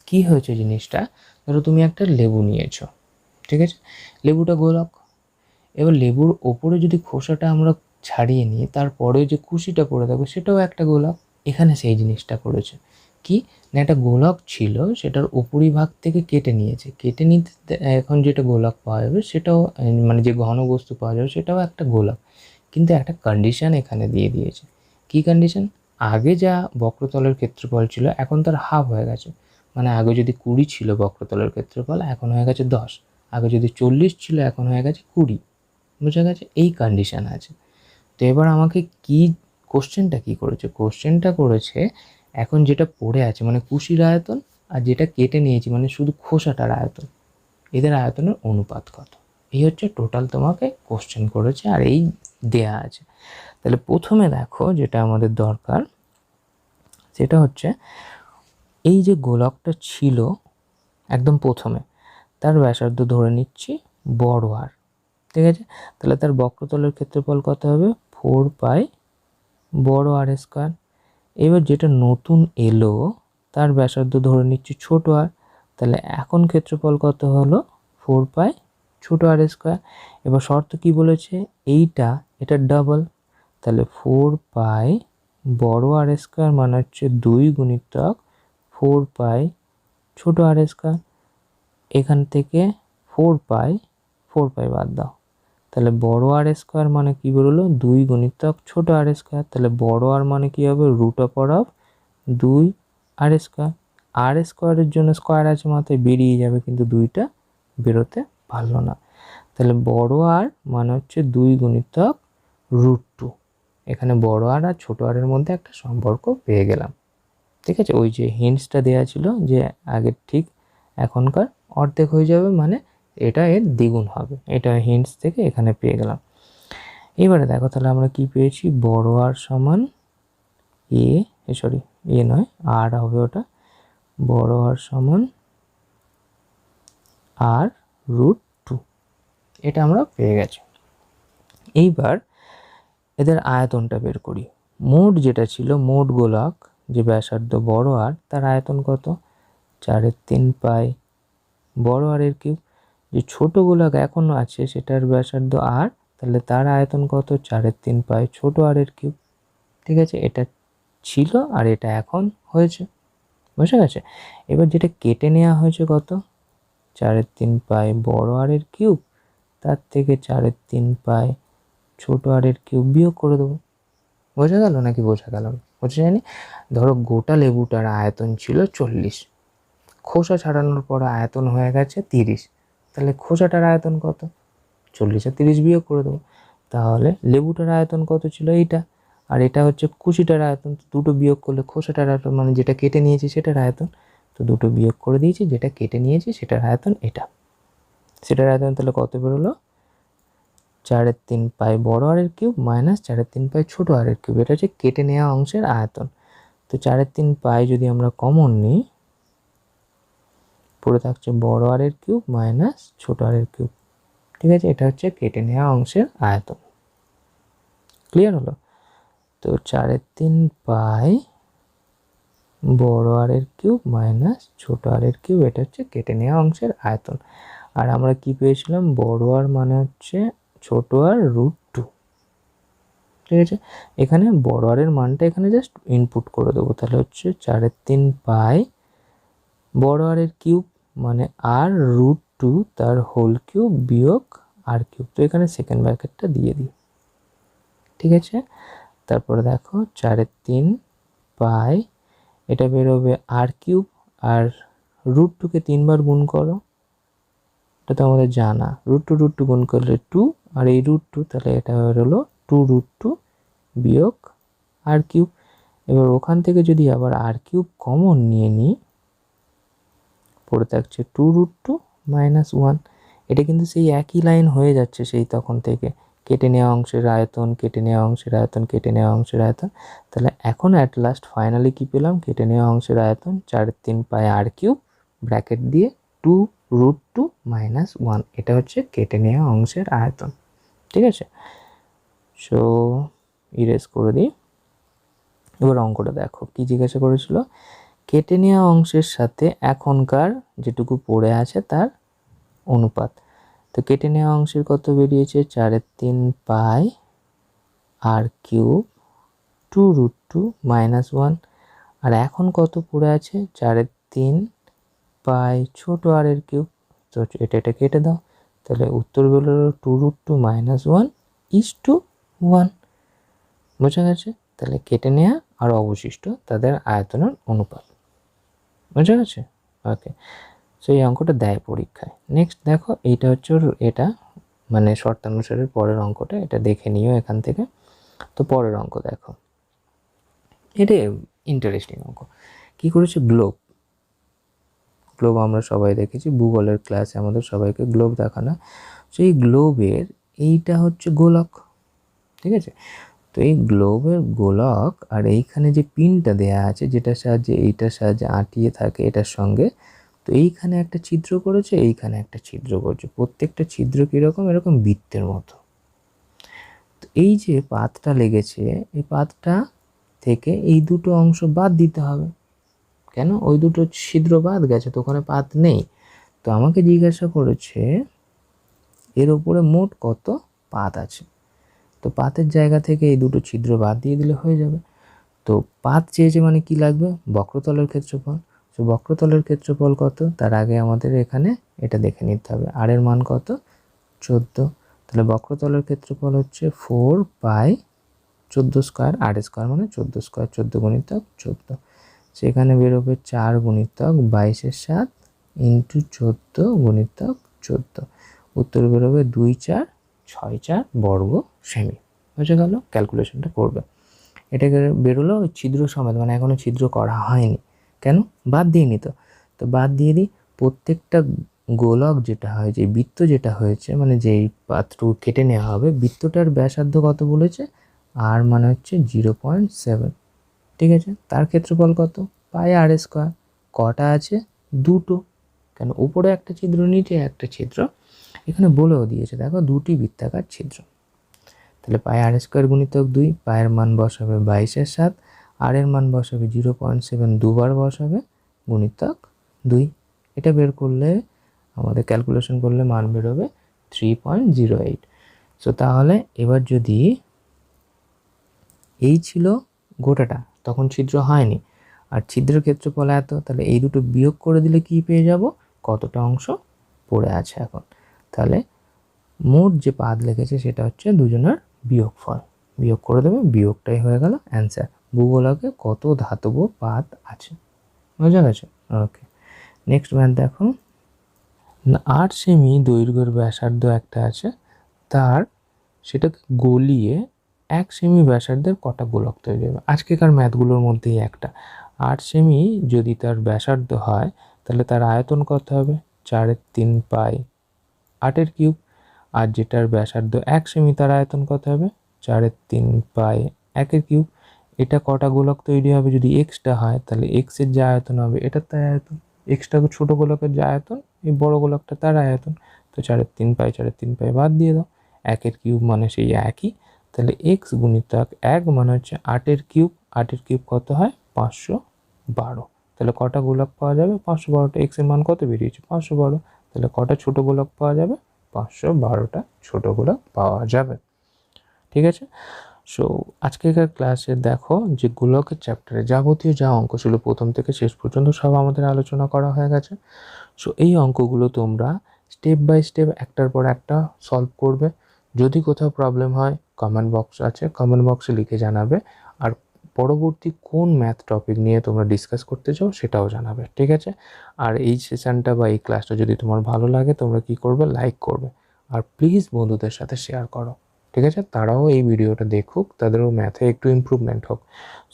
কি হয়েছে জিনিসটা, ধরো তুমি একটা লেবু নিয়েছো, ঠিক আছে? লেবুটা গোলক। এবার লেবুর ওপরে যদি খোসাটা আমরা ছাড়িয়ে নিই, তারপরে যে কুশিটা পড়ে থাকবে সেটাও একটা গোলক। এখানে সেই জিনিসটা করেছে কি না, একটা গোলক ছিল সেটার উপরিভাগ থেকে কেটে নিয়েছে, কেটে নিতে এখন যেটা গোলক পাওয়া যাবে সেটাও মানে যে ঘন বস্তু পাওয়া যাবে সেটাও একটা গোলক। কিন্তু একটা কন্ডিশন এখানে দিয়ে দিয়েছে। কি কন্ডিশন? আগে যা বক্রতলের ক্ষেত্রফল ছিল এখন তার হাফ হয়ে গেছে। মানে আগে যদি 20 ছিল বক্রতলের ক্ষেত্রফল, এখন হয়ে গেছে 10। আগে যদি 40 ছিল, এখন হয়ে গেছে 20। বুঝা গেছে? এই কন্ডিশন আছে। তো এবার আমাকে কি কোশ্চেনটা কি করেছে? কোশ্চেনটা করেছে এখন যেটা পড়ে আছে মানে কুশির আয়তন, আর যেটা কেটে নিয়েছি মানে শুধু খোসাটার আয়তন, এদের আয়তনের অনুপাত কত। এই হচ্ছে টোটাল তোমাকে কোশ্চেন করেছে, আর এই দেয়া আছে। তাহলে প্রথমে দেখো যেটা আমাদের দরকার সেটা হচ্ছে এই যে গোলকটা ছিল একদম প্রথমে, তার ব্যাসার্ধ ধরে নিচ্ছি বড় আর, ঠিক আছে? তাহলে তার বক্রতলের ক্ষেত্রফল কত হবে? 4π বড় আর স্কয়ার। এবার যেটা নতুন এলো তার ব্যাসার্ধ ধরে নিচ্ছি ছোট আর, তাহলে এখন ক্ষেত্রফল কত হলো? 4π ছোট আর স্কয়ার। এবার শর্ত কি বলেছে? এইটা এটা ডাবল, তাহলে 4π বড় আর স্কয়ার মানে হচ্ছে 2 গুণিতক 4π ছোট আর স্কয়ার। এখান থেকে 4π বাদ দাও, তাহলে বড় আর স্কয়ার মানে কি বেরোলো? 2 গুণিতক ছোট আর স্কয়ার। তাহলে বড় আর মানে কি হবে? √2 আর স্কয়ার। আর স্কয়ারের জন্য স্কয়ার আছে মাথায়, বেরিয়ে যাবে, কিন্তু 2টা বেরোতে পারলো না। তাহলে বড় আর মানে হচ্ছে 2 গুণিতক √2। এখানে বড় আর আর ছোট আর এর মধ্যে একটা সম্পর্ক পেয়ে গেলাম, ঠিক আছে? ওই যে হিন্টসটা দেওয়া ছিল যে আগের ঠিক এখনকার অর্ধেক হয়ে যাবে, মানে এটা এর দ্বিগুণ হবে, এটা হিন্টস থেকে এখানে পেয়ে গেলাম। এবারে দেখো তাহলে আমরা কি পেয়েছি? বড় আর সমান এ নয় আর হবে ওটা, বড় আর সমান r√2, এটা আমরা পেয়ে গেছি। এইবার এদের আয়তনটা বের করি। মোট যেটা ছিল, মোট গোলক যে ব্যাসার্ধ বড় আর, তার আয়তন কত? 4/3π বড় আর এর কিউব। যে ছোট গোলক এখনো আছে সেটার ব্যাসার্ধ আর, তাহলে তার আয়তন কত? 4/3π ছোট আর এর কিউব, ঠিক আছে? এটা ছিল আর এটা এখন হয়েছে, বুঝা গেছে? এবার যেটা কেটে নেওয়া হয়েছে কত, 4/3 বড় আরের কিউব, তার থেকে 4/3 ছোট আরের কিউব বিয়োগ করে দেবো। বোঝা গেল নাকি বোঝা গেল না? বোঝা যায়নি? ধরো গোটা লেবুটার আয়তন ছিল 40, খোসা ছাড়ানোর পর আয়তন হয়ে গেছে 30, তাহলে খোসাটার আয়তন কত? 40 আর 30 বিয়োগ করে দেবো। তাহলে লেবুটার আয়তন কত ছিল? এইটা। আর এটা হচ্ছে কুচিটার আয়তন, তো দুটো বিয়োগ করলে খোসাটার আয়তন মানে যেটা কেটে নিয়েছি সেটার আয়তন, তো দুটো বিয়োগ করে দিয়েছি, যেটা কেটে নিয়েছি সেটার আয়তন এটা। সেটার আয়তন তাহলে কত বেরোলো? 4/3 বড় আরের কিউব মাইনাস 4/3 ছোট আরের কিউব। এটা হচ্ছে কেটে নেওয়া অংশের আয়তন। তো 4/3 যদি আমরা কমন নিই, পড়ে থাকছে বড় আরের কিউব মাইনাস ছোট আরের কিউব। ঠিক আছে, এটা হচ্ছে কেটে নেওয়া অংশের আয়তন। ক্লিয়ার হলো? তো 4/3 বড় আরের কিউব মাইনাস ছোট আরের কিউব, এটা হচ্ছে কেটে নেওয়া অংশের আয়তন। আর আমরা কি পেয়েছিলাম? বড় আর মানে হচ্ছে ছোট আর √2। ঠিক আছে, এখানে বড় আরের মানটা এখানে জাস্ট ইনপুট করে দেবো, তাহলে হচ্ছে 4/3 বড় আরের কিউব মানে আর √2 তার হোল কিউব বিয়োগ আর কিউব। তো এখানে সেকেন্ড ব্র্যাকেটটা দিয়ে দিই। ঠিক আছে, তারপরে দেখো 4/3 এটা বেরোবে আর কিউব, আর √2কে 3বার গুণ করো, এটা তো আমাদের জানা, √2 গুণ করলে 2, আর এই √2 তাহলে এটা বেরোলো 2√2 বিয়োগ আর কিউব। এবার ওখান থেকে যদি আবার আর কিউব কমন নিয়ে নিই, পড়ে থাকছে 2√2 মাইনাস 1। এটা কিন্তু সেই একই লাইন হয়ে যাচ্ছে সেই তখন থেকে, কেটে নেওয়া অংশের আয়তন, কেটে নেওয়া অংশের আয়তন, কেটে নেওয়া অংশের আয়তন। তাহলে এখন অ্যাট লাস্ট ফাইনালি কী পেলাম? কেটে নেওয়া অংশের আয়তন 4/3 আর কিউব ব্র্যাকেট দিয়ে 2√2 মাইনাস 1। এটা হচ্ছে কেটে নেওয়া অংশের আয়তন। ঠিক আছে, সো ইরেজ করে দিই। এবার অঙ্কটা দেখো কি জিজ্ঞাসা করেছিল, কেটে নেওয়া অংশের সাথে এখনকার যেটুকু পড়ে আছে তার অনুপাত। তো কেটে নেওয়া অংশের কত বেরিয়েছে? 4/3 আর কিউব 2√2 মাইনাস 1। আর এখন কত পড়ে আছে? 4/3 ছোট আর এর কিউব। তো এটা কেটে দাও, তাহলে উত্তর বেরোলো 2√2 মাইনাস 1:1। বোঝা গেছে? তাহলে কেটে নেওয়া আর অবশিষ্ট তাদের আয়তনের অনুপাত। বোঝা গেছে? ওকে, সো এই অঙ্কটা দেয় পরীক্ষায়। নেক্সট দেখো, এইটা হচ্ছে এটা মানে শর্তানুসারের পরের অঙ্কটা, এটা দেখে নিও এখান থেকে। তো পরের অঙ্ক দেখো, এটা ইন্টারেস্টিং অঙ্ক। কী করেছে? গ্লোব আমরা সবাই দেখেছি, ভূগোলের ক্লাসে আমাদের সবাইকে গ্লোব দেখানো। সো এই গ্লোবের এইটা হচ্ছে গোলক। ঠিক আছে, তো এই গ্লোবের গোলক আর এইখানে যে পিনটা দেয়া আছে, যেটার সাহায্যে এইটার সাহায্যে আঁটিয়ে থাকে এটার সঙ্গে, তো এইখানে একটা ছিদ্র করেছে, এইখানে একটা ছিদ্র করেছে। প্রত্যেকটা ছিদ্র কীরকম? এরকম বৃত্তের মতো। তো এই যে পাতটা লেগেছে, এই পাতটা থেকে এই দুটো অংশ বাদ দিতে হবে। কেন? ওই দুটো ছিদ্র বাদ গেছে, তো ওখানে পাত নেই। তো আমাকে জিজ্ঞাসা করেছে এর ওপরে মোট কত পাত আছে। তো পাতের জায়গা থেকে এই দুটো ছিদ্র বাদ দিয়ে দিলে হয়ে যাবে। তো পাত চেয়েছে মানে কি লাগবে? বক্রতলের ক্ষেত্রফল। তো বক্রতলের ক্ষেত্রফল কত? তার আগে আমাদের এখানে এটা দেখে নিতে হবে, আর এর মান কত? 14। তাহলে বক্রতলের ক্ষেত্রফল হচ্ছে 4 14 স্কোয়ার, আর স্কোয়ার মানে 14 স্কোয়ার, 14 গুণিতক 14। সেখানে বেরোবে 4 গুণিতক 22/7 ইন্টু 14 গুণিতক 14। উত্তর বেরোবে 2464 বর্গ সেমি। বুঝে গেল? ক্যালকুলেশনটা করবে। এটাকে বেরোলো ওই ছিদ্র সমেত, মানে এখনও ছিদ্র করা হয়নি। কেন? বাদ দিয়ে নিত। তো বাদ দিয়ে দিই। প্রত্যেকটা গোলক যেটা হয়, যে বৃত্ত যেটা হয়েছে, মানে যেই পাত্রটুকু কেটে নেওয়া হবে, বৃত্তটার ব্যাসার্ধ কত বলেছে? আর মানে হচ্ছে 0.7। ঠিক আছে, তার ক্ষেত্রফল কত? πr²। কটা আছে? দুটো। কেন? উপরে একটা ছিদ্র, নিচে একটা ছিদ্র। এখানে বলেও দিয়েছে, দেখো, দুটি বৃত্তাকার ছিদ্র। তাহলে πr² গুণিতক 2, পায়ের মান বসাবে 22/7, আর এর মান বসাবে 0.7, দুবার বসাবে গুণিতক 2। এটা বের করলে আমাদের ক্যালকুলেশন করলে মান বেরোবে 3.08। সো তাহলে এবার যদি এই ছিল গোটাটা, তখন ছিদ্র হয়নি, আর ছিদ্রের ক্ষেত্রফল এত, তাহলে এই দুটো বিয়োগ করে দিলে কি পেয়ে যাব, কতটা অংশ পড়ে আছে এখন। তাহলে মোট যে পাত লেগেছে সেটা হচ্ছে দুজনের বিয়োগফল, বিয়োগ করে দেবে, বিয়োগটাই হয়ে গেল অ্যান্সার। ভূগোলকে কত ধাতব পাত আছে, বোঝা গেছে? ওকে, নেক্সট ম্যাথ দেখো। 8 সেমি দৈর্ঘ্যের ব্যাসার্ধ একটা আছে, তার সেটাকে গলিয়ে 1 সেমি ব্যাসার্ধের কটা গোলক তৈরি হবে। আজকেকার ম্যাথগুলোর মধ্যেই একটা, 8 সেমি যদি তার ব্যাসার্ধ হয় তাহলে তার আয়তন কত হবে, 4/3 পাই 8 কিউব। আর যেটার ব্যাসার্ধ 1 সেমি তার আয়তন কত হবে, 4/3 পাই 1 কিউব। এটা কটা গোলক তৈরি হবে, যদি এক্সটা হয় তাহলে এক্সের যে আয়তন হবে এটার তাই আয়তন, এক্সটা ছোটো গোলকের যে আয়তন, এই বড় গোলকটা তার আয়তন। তো 4/3 পাই 4/3 পাই বাদ দিয়ে দাও, 1 কিউব মানে সেই একই। তাহলে এক্স গুণিতক 1 মানে হচ্ছে 8 কিউব, 8 কিউব কত হয়, 512। তাহলে কটা গোলক পাওয়া যাবে, 512টা। এক্সের মান কত বেরিয়েছে, 512। তাহলে কটা ছোট গোলক পাওয়া যাবে, 512টা ছোট গোলক পাওয়া যাবে। ঠিক আছে? সো আজকেকার ক্লাসে দেখো যে গোলকের চ্যাপ্টারে যাবতীয় যা অঙ্ক ছিল প্রথম থেকে শেষ পর্যন্ত সব আমাদের আলোচনা করা হয়ে গেছে। সো এই অঙ্কগুলো তোমরা স্টেপ বাই স্টেপ একটার পর একটা সলভ করবে। যদি কোথাও প্রবলেম হয় কমেন্ট বক্স আছে, কমেন্ট বক্সে লিখে জানাবে। আর পরবর্তী কোন ম্যাথ টপিক নিয়ে তোমরা ডিসকাস করতে চাও সেটাও জানাবে, ঠিক আছে? আর এই সেশনটা বা এই ক্লাসটা যদি তোমার ভালো লাগে তোমরা কি করবে, লাইক করবে। আর প্লিজ বন্ধুদের সাথে শেয়ার করো, ঠিক আছে? তারাও এই ভিডিওটা দেখুক, তাদেরও ম্যাথে একটু ইমপ্রুভমেন্ট হোক।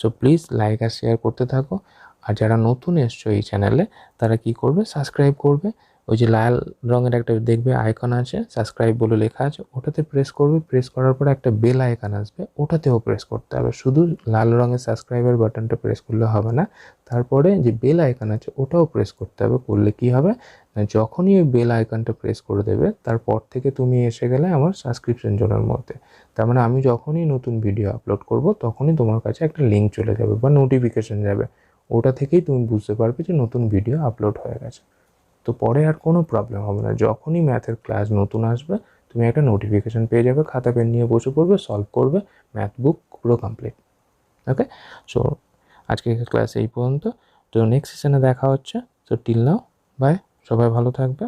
সো প্লিজ লাইক আর শেয়ার করতে থাকো। আর যারা নতুন এসছো এই চ্যানেলে তারা কি করবে, সাবস্ক্রাইব করবে। ওই যে লাল রঙের একটা দেখবে আইকন আছে, সাবস্ক্রাইব বলে লেখা আছে, ওটাতে প্রেস করবে। প্রেস করার পরে একটা বেল আইকন আসবে, ওটাতেও প্রেস করতে হবে। শুধু লাল রঙের সাবস্ক্রাইবার বাটনটা প্রেস করলে হবে না, তারপরে যে বেল আইকন আছে ওটাও প্রেস করতে হবে। করলে কি হবে না, যখনই ওই বেল আইকনটা প্রেস করে দেবে তারপর থেকে তুমি এসে গেলে আমার সাবস্ক্রিপশন জোনের মধ্যে। তার মানে আমি যখনই নতুন ভিডিও আপলোড করব তখনই তোমার কাছে একটা লিঙ্ক চলে যাবে বা নোটিফিকেশন যাবে, ওটা থেকেই তুমি বুঝতে পারবে যে নতুন ভিডিও আপলোড হয়ে গেছে। তো পরে আর কোনো প্রবলেম হবে না, যখনই ম্যাথের ক্লাস নতুন আসবে তুমি একটা নোটিফিকেশান পেয়ে যাবে, খাতা পেন নিয়ে বসে পড়বে, সলভ করবে, ম্যাথ বুক পুরো কমপ্লিট। ওকে, সো আজকে ক্লাস এই পর্যন্ত। তো নেক্সট সেশনে দেখা হচ্ছে। সো টিল নাও, বাই, সবাই ভালো থাকবে।